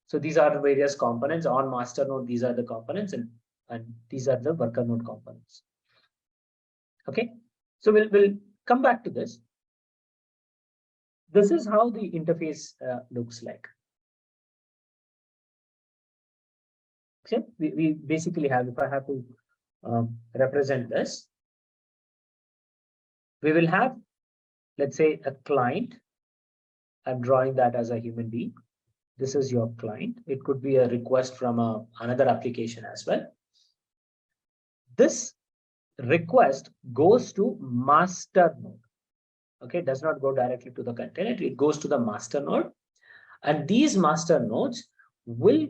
So these are the various components on master node. These are the components, and these are the worker node components. Okay, so we'll come back to this. This is how the interface looks like. Okay, we basically have, if I have to represent this, we will have, let's say, a client. I'm drawing that as a human being. This is your client. It could be a request from another application as well. This request goes to master node. Okay, it does not go directly to the container. It goes to the master node. And these master nodes will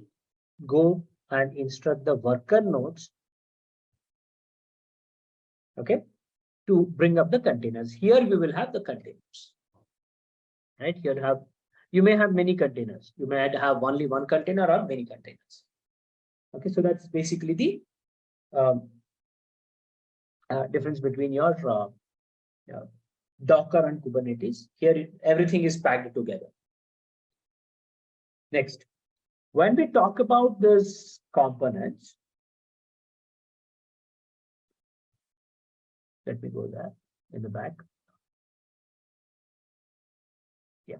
go and instruct the worker nodes, okay, to bring up the containers. Here we will have the containers. Right, here you may have many containers. You may have only one container or many containers. Okay, so that's basically the difference between your Docker and Kubernetes. Here, everything is packed together. Next, when we talk about this components, let me go there in the back. Yeah.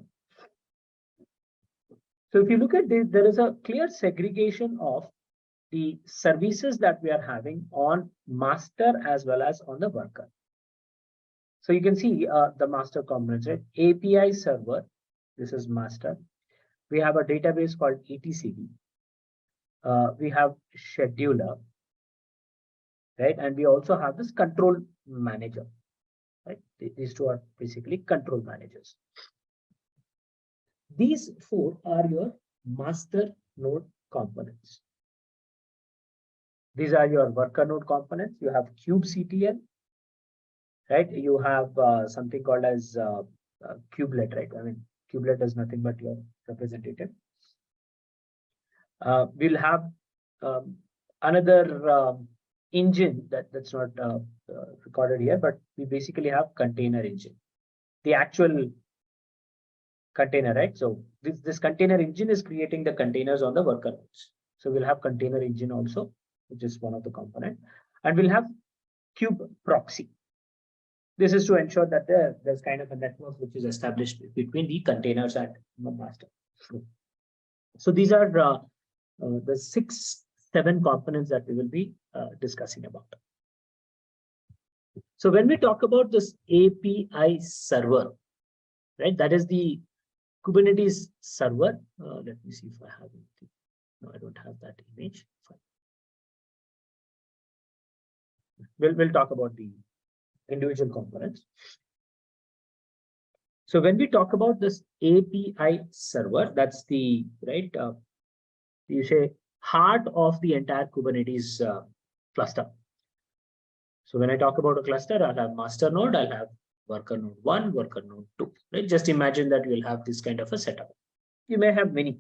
So if you look at this, there is a clear segregation of the services that we are having on master as well as on the worker. So you can see the master components, right? API server, this is master. We have a database called etcd. We have scheduler, right? And we also have this control manager, right? These two are basically control managers. These four are your master node components. These are your worker node components. You have kubectl, right? You have something called as cubelet, right? I mean, cubelet is nothing but your representative. We'll have another engine that's not recorded here, but we basically have container engine, the actual container, right? So this container engine is creating the containers on the worker nodes. So we'll have container engine also, which is one of the component, and we'll have kube-proxy. This is to ensure that there's kind of a network which is established between the containers and the master. So these are the 6-7 components that we will be discussing about. So when we talk about this API server, right, that is the Kubernetes server. Let me see if I have anything. No, I don't have that image. Fine. We'll talk about the individual components. So when we talk about this API server, that's the right, you say heart of the entire Kubernetes cluster. So when I talk about a cluster, I'll have master node, I'll have worker node 1, worker node 2. Right? Just imagine that you'll have this kind of a setup. You may have many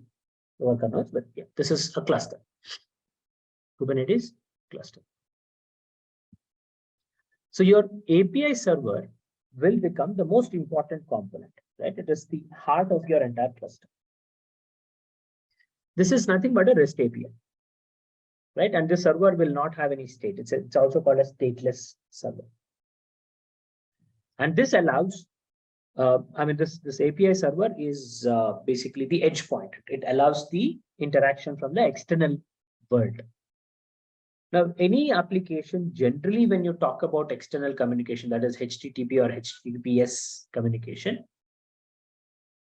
worker nodes, but yeah, this is a cluster. Kubernetes cluster. So your API server will become the most important component, right? It is the heart of your entire cluster. This is nothing but a REST API, right? And this server will not have any state. It's also called a stateless server. And this allows, this API server is basically the edge point. It allows the interaction from the external world. Now, any application, generally, when you talk about external communication, that is HTTP or HTTPS communication,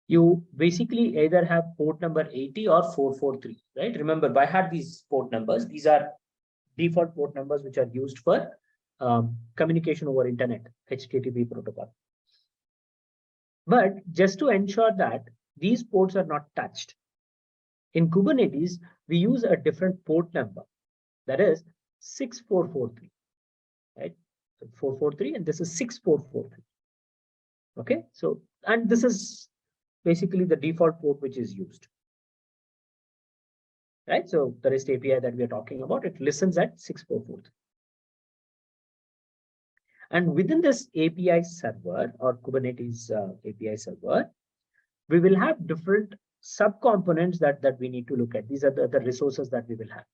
you basically either have port number 80 or 443, right? Remember, by heart these port numbers. These are default port numbers which are used for communication over internet, HTTP protocol. But just to ensure that these ports are not touched, in Kubernetes, we use a different port number. That is 6443, right? So 443, and this is 6443. Okay, so, and this is basically the default port which is used. Right, so the REST API that we are talking about, it listens at 6443. And within this API server or Kubernetes API server, we will have different subcomponents that we need to look at. These are the resources that we will have.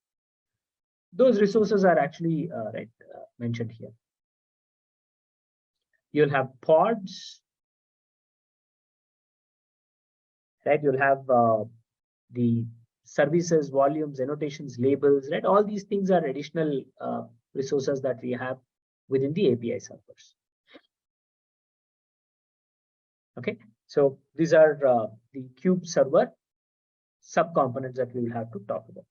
Those resources are actually mentioned here. You'll have pods, right? You'll have the services, volumes, annotations, labels, right? All these things are additional resources that we have within the API servers. Okay, so these are the Kube server subcomponents that we will have to talk about.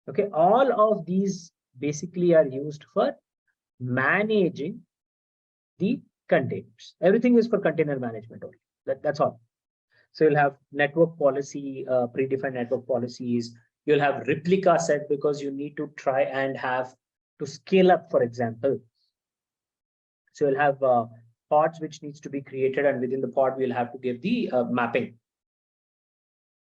Okay, all of these basically are used for managing the containers. Everything is for container management only. That's all. So you'll have network policy, predefined network policies. You'll have replica set because you need to try and have to scale up, for example. So you'll have pods which needs to be created, and within the pod, we'll have to give the mapping,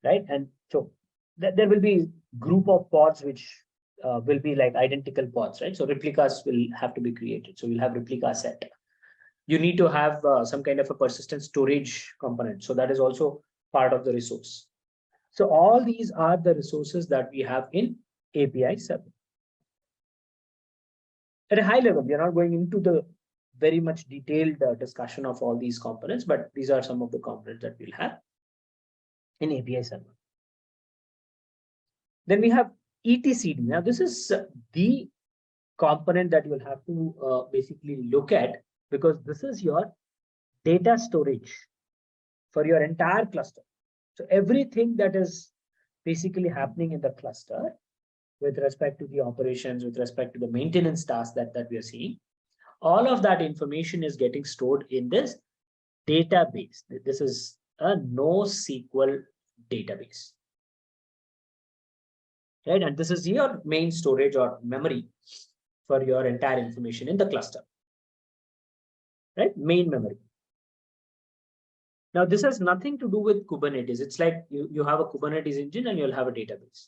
right? And so there will be group of pods which will be like identical pods, right? So replicas will have to be created. So you'll have replica set. You need to have some kind of a persistent storage component. So that is also part of the resource. So all these are the resources that we have in API server. At a high level, we are not going into the very much detailed discussion of all these components, but these are some of the components that we'll have in API server. Then we have etcd. Now, this is the component that you'll have to basically look at, because this is your data storage for your entire cluster. So everything that is basically happening in the cluster with respect to the operations, with respect to the maintenance tasks that we are seeing, all of that information is getting stored in this database. This is a NoSQL database, right? And this is your main storage or memory for your entire information in the cluster, right? Main memory. Now, this has nothing to do with Kubernetes. It's like you have a Kubernetes engine and you'll have a database.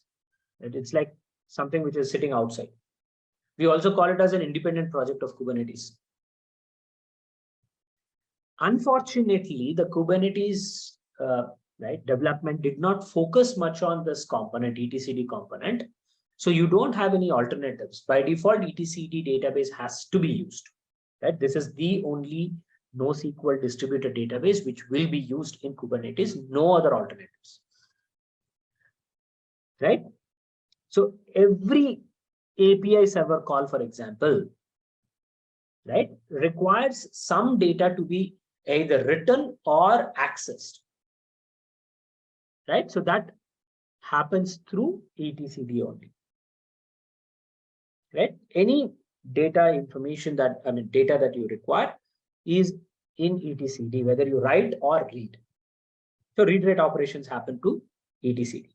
Right? It's like something which is sitting outside. We also call it as an independent project of Kubernetes. Unfortunately, the Kubernetes development did not focus much on this component, etcd component. So you don't have any alternatives. By default, etcd database has to be used. Right? This is the only NoSQL distributed database which will be used in Kubernetes, no other alternatives. Right? So every API server call, for example, right, requires some data to be either written or accessed. Right? So that happens through etcd only. Right? Any data information that, data that you require is in etcd, whether you write or read. So read-write operations happen to etcd.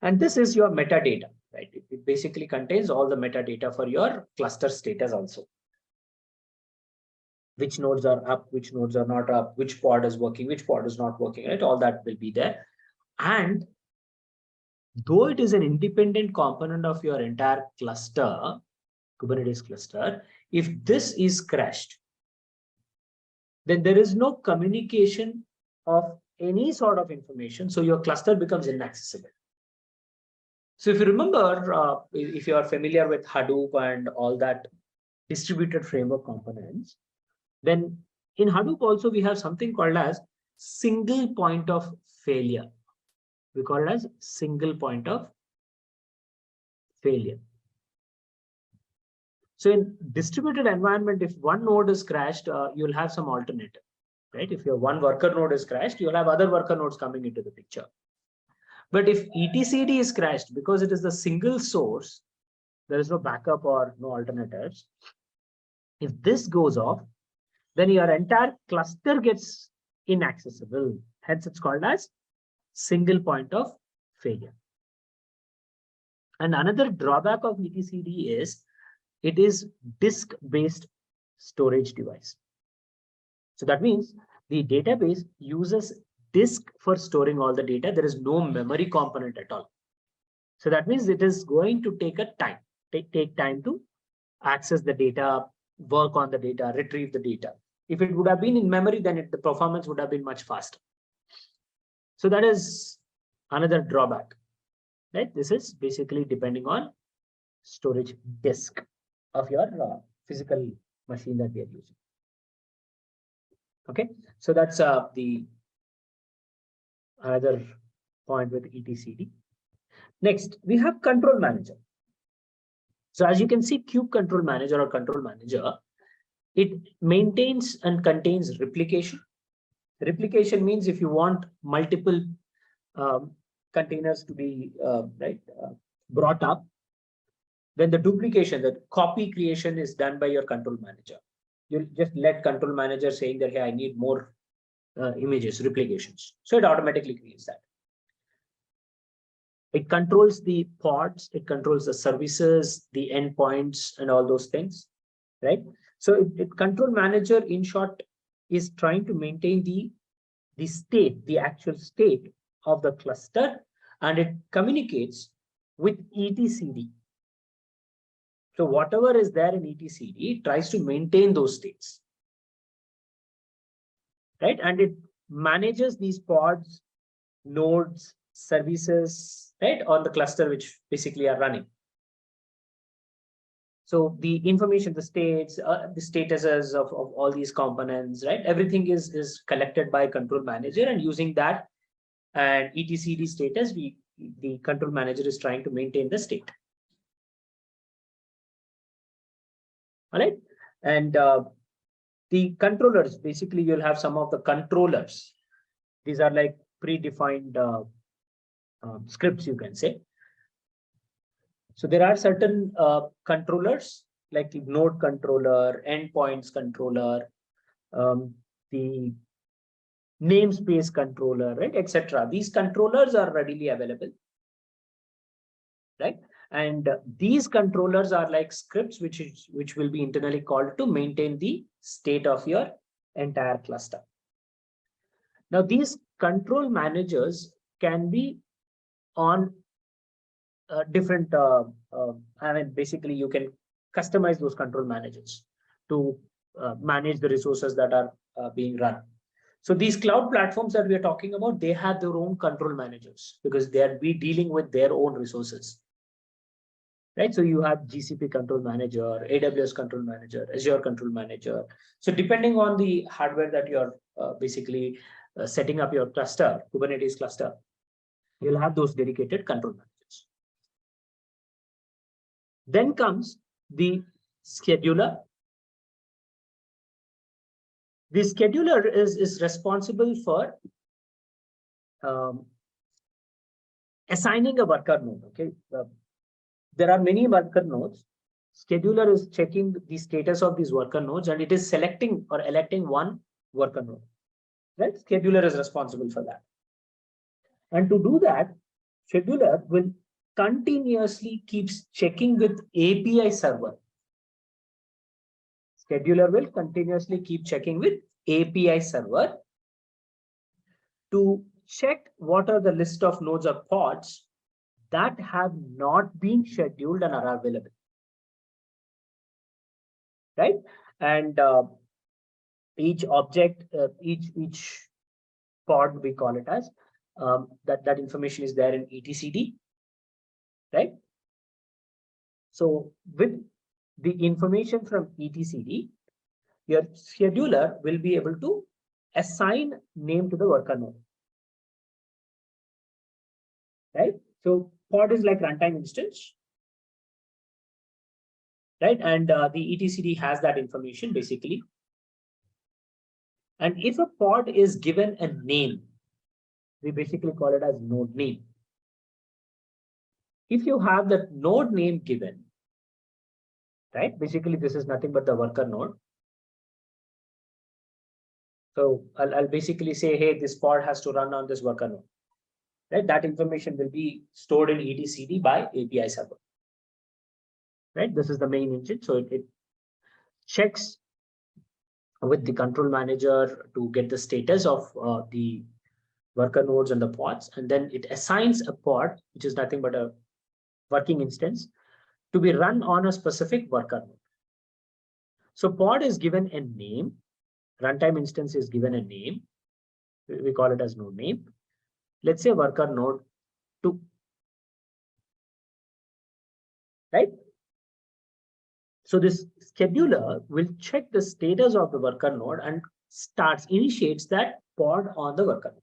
And this is your metadata, right? It basically contains all the metadata for your cluster status also. Which nodes are up, which nodes are not up, which pod is working, which pod is not working, right? All that will be there. And though it is an independent component of your entire cluster, Kubernetes cluster, if this is crashed, then there is no communication of any sort of information. So your cluster becomes inaccessible. So if you remember, if you are familiar with Hadoop and all that distributed framework components, then in Hadoop also we have something called as single point of failure. We call it as single point of failure. So in distributed environment, if one node is crashed, you'll have some alternative, right? If your one worker node is crashed, you'll have other worker nodes coming into the picture. But if etcd is crashed, because it is the single source, there is no backup or no alternatives. If this goes off, then your entire cluster gets inaccessible. Hence, it's called as single point of failure. And another drawback of etcd is it is disk-based storage device. So that means the database uses disk for storing all the data. There is no memory component at all. So that means it is going to take take time to access the data, work on the data, retrieve the data. If it would have been in memory, then the performance would have been much faster. So that is another drawback, right? This is basically depending on storage disk of your physical machine that we are using. Okay, so that's the another point with etcd. Next, we have control manager. So as you can see, kube control manager or control manager, it maintains and contains replication. Replication means if you want multiple containers to be brought up, then the duplication, the copy creation is done by your control manager. You'll just let control manager saying that, hey, I need more images, replications. So it automatically creates that. It controls the pods, it controls the services, the endpoints, and all those things, right? So control manager, in short, is trying to maintain the state, the actual state of the cluster, and it communicates with etcd. So whatever is there in etcd, it tries to maintain those states, right? And it manages these pods, nodes, services, right, on the cluster which basically are running. So the information, the states, the statuses of all these components, right? Everything is collected by control manager, and using that and etcd status, the control manager is trying to maintain the state. All right, and the controllers, basically you'll have some of the controllers. These are like predefined scripts, you can say. So there are certain controllers like the node controller, endpoints controller, the namespace controller, right, etc. These controllers are readily available, right? And these controllers are like scripts which will be internally called to maintain the state of your entire cluster. Now, these control managers can be on different, I mean, basically you can customize those control managers to manage the resources that are being run. So these cloud platforms that we are talking about, they have their own control managers because they are dealing with their own resources. Right, so you have GCP control manager, AWS control manager, Azure control manager. So depending on the hardware that you're basically setting up your cluster, Kubernetes cluster, you'll have those dedicated control managers. Then comes the scheduler. The scheduler is responsible for assigning a worker node. Okay. There are many worker nodes. Scheduler is checking the status of these worker nodes, and it is selecting or electing one worker node. Right? Scheduler is responsible for that. And to do that, scheduler will continuously keeps checking with API server. Scheduler will continuously keep checking with API server to check what are the list of nodes or pods that have not been scheduled and are available, right? And each object, each pod, we call it as, that information is there in etcd, right? So with the information from etcd, your scheduler will be able to assign name to the worker node, right? So pod is like runtime instance, right? And the etcd has that information basically. And if a pod is given a name, we basically call it as node name. If you have that node name given, right? Basically, this is nothing but the worker node. So I'll basically say, hey, this pod has to run on this worker node. Right? That information will be stored in etcd by API server. Right? This is the main engine. So it checks with the control manager to get the status of the worker nodes and the pods, and then it assigns a pod, which is nothing but a working instance, to be run on a specific worker node. So pod is given a name, runtime instance is given a name. We call it as node name. Let's say worker node 2. Right? So this scheduler will check the status of the worker node and initiates that pod on the worker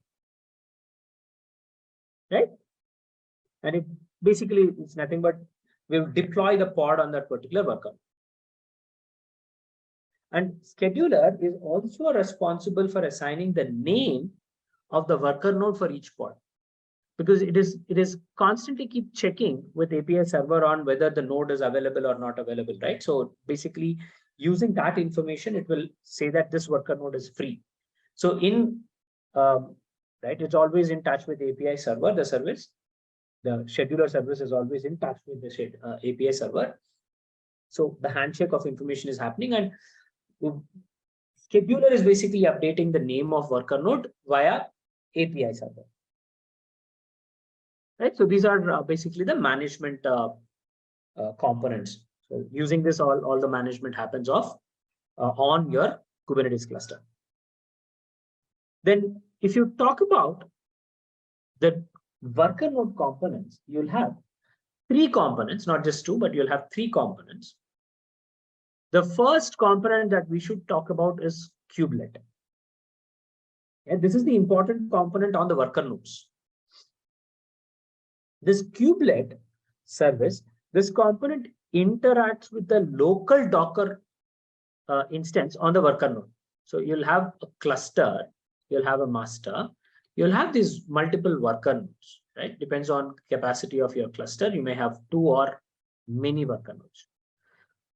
node. Right? And it basically it's nothing but we'll deploy the pod on that particular worker. And scheduler is also responsible for assigning the name of the worker node for each pod, because it is constantly keep checking with API server on whether the node is available or not available, right? So basically using that information, it will say that this worker node is free. So right, it's always in touch with API server, the service. The scheduler service is always in touch with the API server. So the handshake of information is happening, and scheduler is basically updating the name of worker node via API server. Right. So these are basically the management components. So using this, all the management happens on your Kubernetes cluster. Then if you talk about the worker node components, you'll have 3 components, not just 2, but you'll have 3 components. The first component that we should talk about is kubelet. And this is the important component on the worker nodes. This kubelet service, this component interacts with the local Docker instance on the worker node. So you'll have a cluster, you'll have a master, you'll have these multiple worker nodes, right? Depends on capacity of your cluster. You may have 2 or many worker nodes.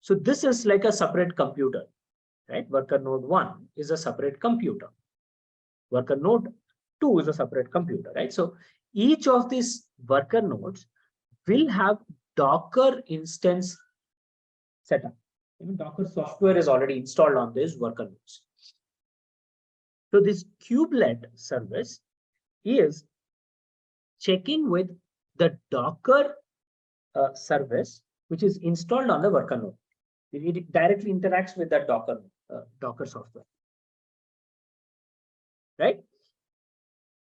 So this is like a separate computer, right? Worker node 1 is a separate computer. Worker node 2 is a separate computer, right? So each of these worker nodes will have Docker instance setup. Even Docker software is already installed on these worker nodes. So this kubelet service is checking with the Docker service, which is installed on the worker node. It directly interacts with that Docker software, right?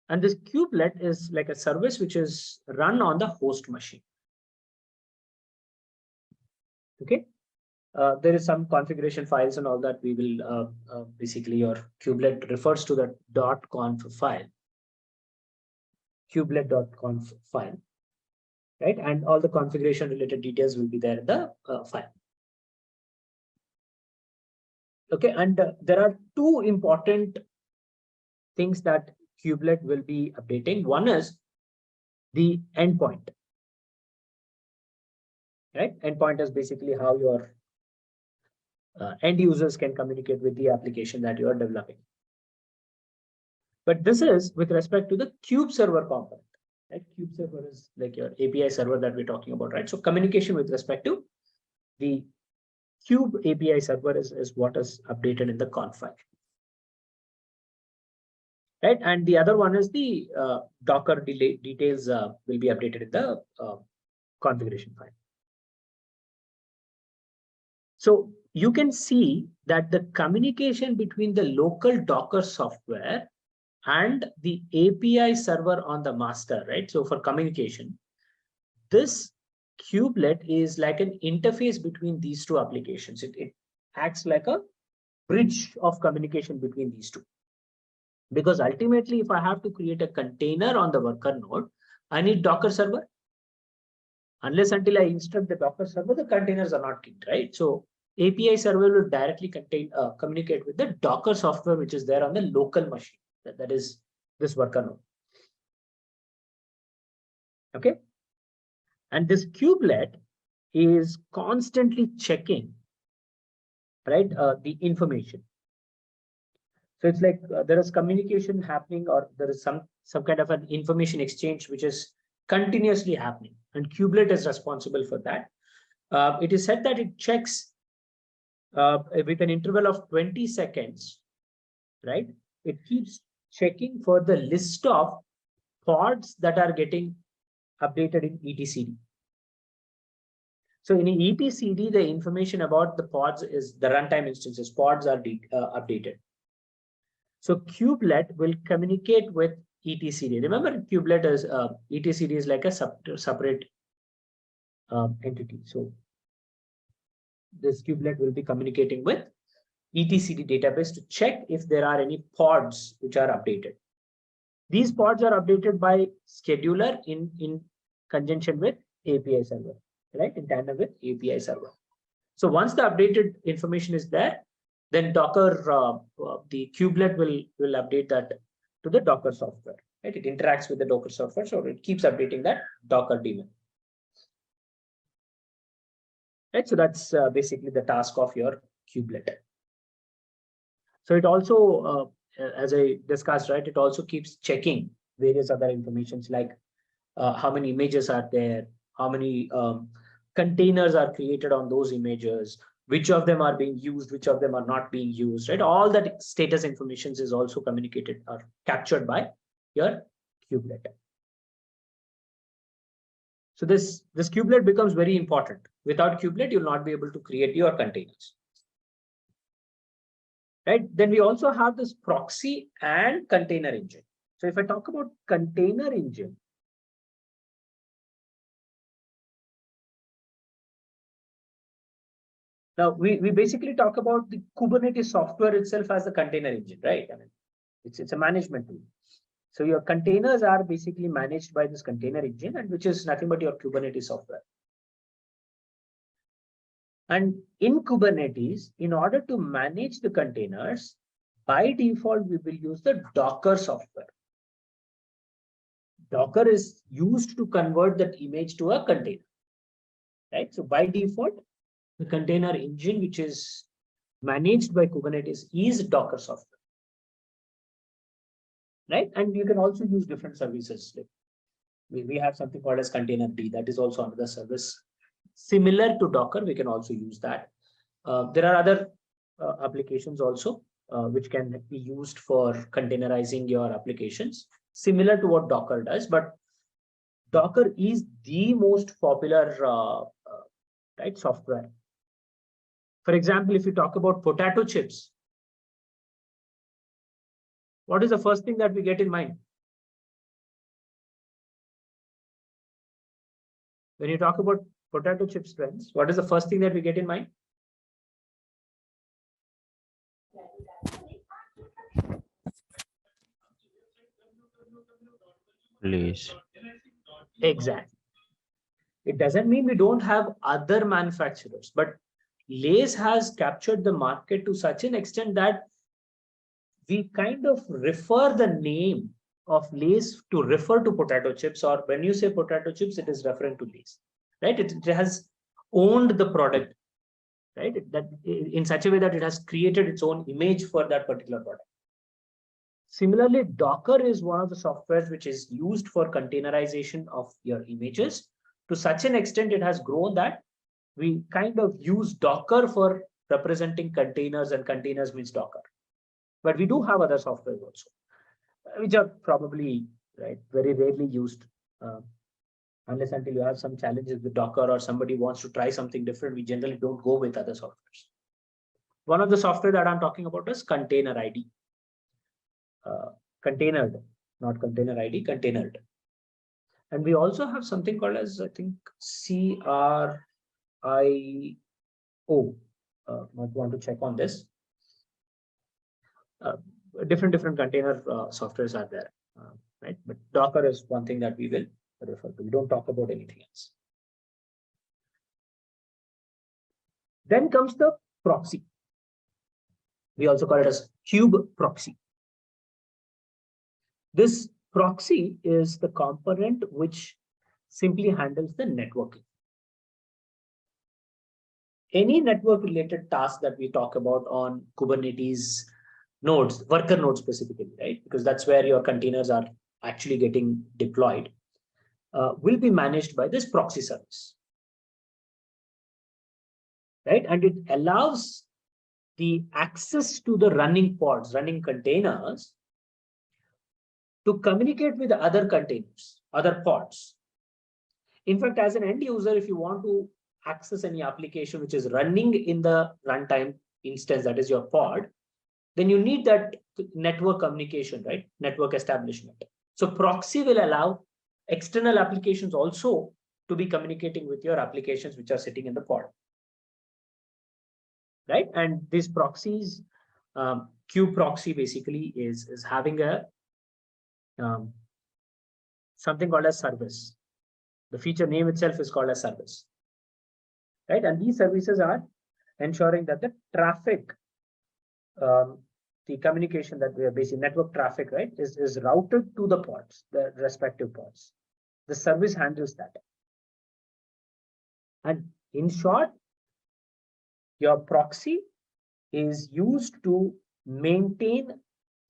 And this kubelet is like a service which is run on the host machine. Okay. There is some configuration files and all that we will basically your kubelet refers to the .conf file, kubelet.conf file, right? And all the configuration related details will be there in the file. Okay, and there are 2 important things that kubelet will be updating. One is the endpoint, right? Endpoint is basically how your end users can communicate with the application that you are developing. But this is with respect to the kube server component, right? Kube server is like your API server that we're talking about, right? So communication with respect to the kube API server is what is updated in the conf file. Right, and the other one is the Docker details will be updated in the configuration file. So you can see that the communication between the local Docker software and the API server on the master, right? So for communication, this kubelet is like an interface between these 2 applications. It acts like a bridge of communication between these 2. Because ultimately, if I have to create a container on the worker node, I need Docker server. Unless until I instruct the Docker server, the containers are not kicked, right? So API server will directly communicate with the Docker software, which is there on the local machine. That is this worker node. Okay. And this kubelet is constantly checking, right, the information. So it's like there is communication happening, or there is some kind of an information exchange which is continuously happening, and kubelet is responsible for that. It is said that it checks with an interval of 20 seconds, right? It keeps checking for the list of pods that are getting updated in etcd. So in etcd, the information about the pods is the runtime instances. Pods are updated. So kubelet will communicate with etcd. Remember, kubelet is etcd is like a separate entity. So this kubelet will be communicating with etcd database to check if there are any pods which are updated. These pods are updated by scheduler in conjunction with API server, right? In tandem with API server. So once the updated information is there, then Docker, the kubelet will update that to the Docker software, right? It interacts with the Docker software, so it keeps updating that Docker daemon. Right, so that's basically the task of your kubelet. So it also, as I discussed, right, it also keeps checking various other informations like how many images are there, how many containers are created on those images, which of them are being used, which of them are not being used, right? All that status information is also communicated or captured by your kubelet. So this kubelet becomes very important. Without kubelet, you'll not be able to create your containers. Right? Then we also have this proxy and container engine. So if I talk about container engine, now we basically talk about the Kubernetes software itself as the container engine, right? I mean, it's a management tool. So your containers are basically managed by this container engine, and which is nothing but your Kubernetes software. And in Kubernetes, in order to manage the containers, by default, we will use the Docker software. Docker is used to convert that image to a container, right? So by default, the container engine, which is managed by Kubernetes, is Docker software, right? And you can also use different services. We have something called as containerd. That is also another service similar to Docker. We can also use that. There are other applications also which can be used for containerizing your applications, similar to what Docker does. But Docker is the most popular right software. For example, if you talk about potato chips, what is the first thing that we get in mind? When you talk about potato chips, friends, what is the first thing that we get in mind? Lays. Exactly. It doesn't mean we don't have other manufacturers, but Lays has captured the market to such an extent that we kind of refer the name of Lays to refer to potato chips, or when you say potato chips, it is referring to Lays, right? It has owned the product, right? That in such a way that it has created its own image for that particular product. Similarly, Docker is one of the softwares which is used for containerization of your images. To such an extent, it has grown that we kind of use Docker for representing containers, and containers means Docker. But we do have other softwares also, which are probably right very rarely used, unless until you have some challenges with Docker or somebody wants to try something different. We generally don't go with other softwares. One of the software that I'm talking about is containerd. Containerd, not container ID, containerd. And we also have something called as, I think, CRIO. Might want to check on this. Different container softwares are there, right? But Docker is one thing that we will refer to. We don't talk about anything else. Then comes the proxy. We also call it as kube-proxy. This proxy is the component which simply handles the networking. Any network related task that we talk about on Kubernetes nodes, worker nodes specifically, right? Because that's where your containers are actually getting deployed, will be managed by this proxy service, right? And it allows the access to the running pods, running containers, to communicate with other containers, other pods. In fact, as an end user, if you want to access any application which is running in the runtime instance, that is your pod, then you need that network communication, right? Network establishment. So proxy will allow external applications also to be communicating with your applications which are sitting in the pod, right? And these proxies, kube-proxy basically is having a something called as service. The feature name itself is called as service, right? And these services are ensuring that the traffic, the communication that we are basically network traffic, right, is routed to the pods, the respective pods. The service handles that. And in short, your proxy is used to maintain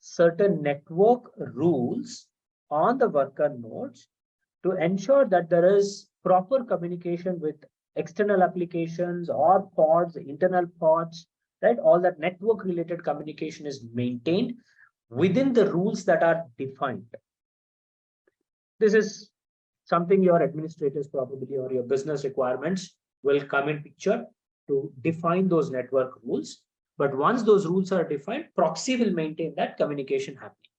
certain network rules on the worker nodes to ensure that there is proper communication with external applications or pods, internal pods, right? All that network related communication is maintained within the rules that are defined. This is something your administrators probably or your business requirements will come in picture to define those network rules. But once those rules are defined, proxy will maintain that communication happening.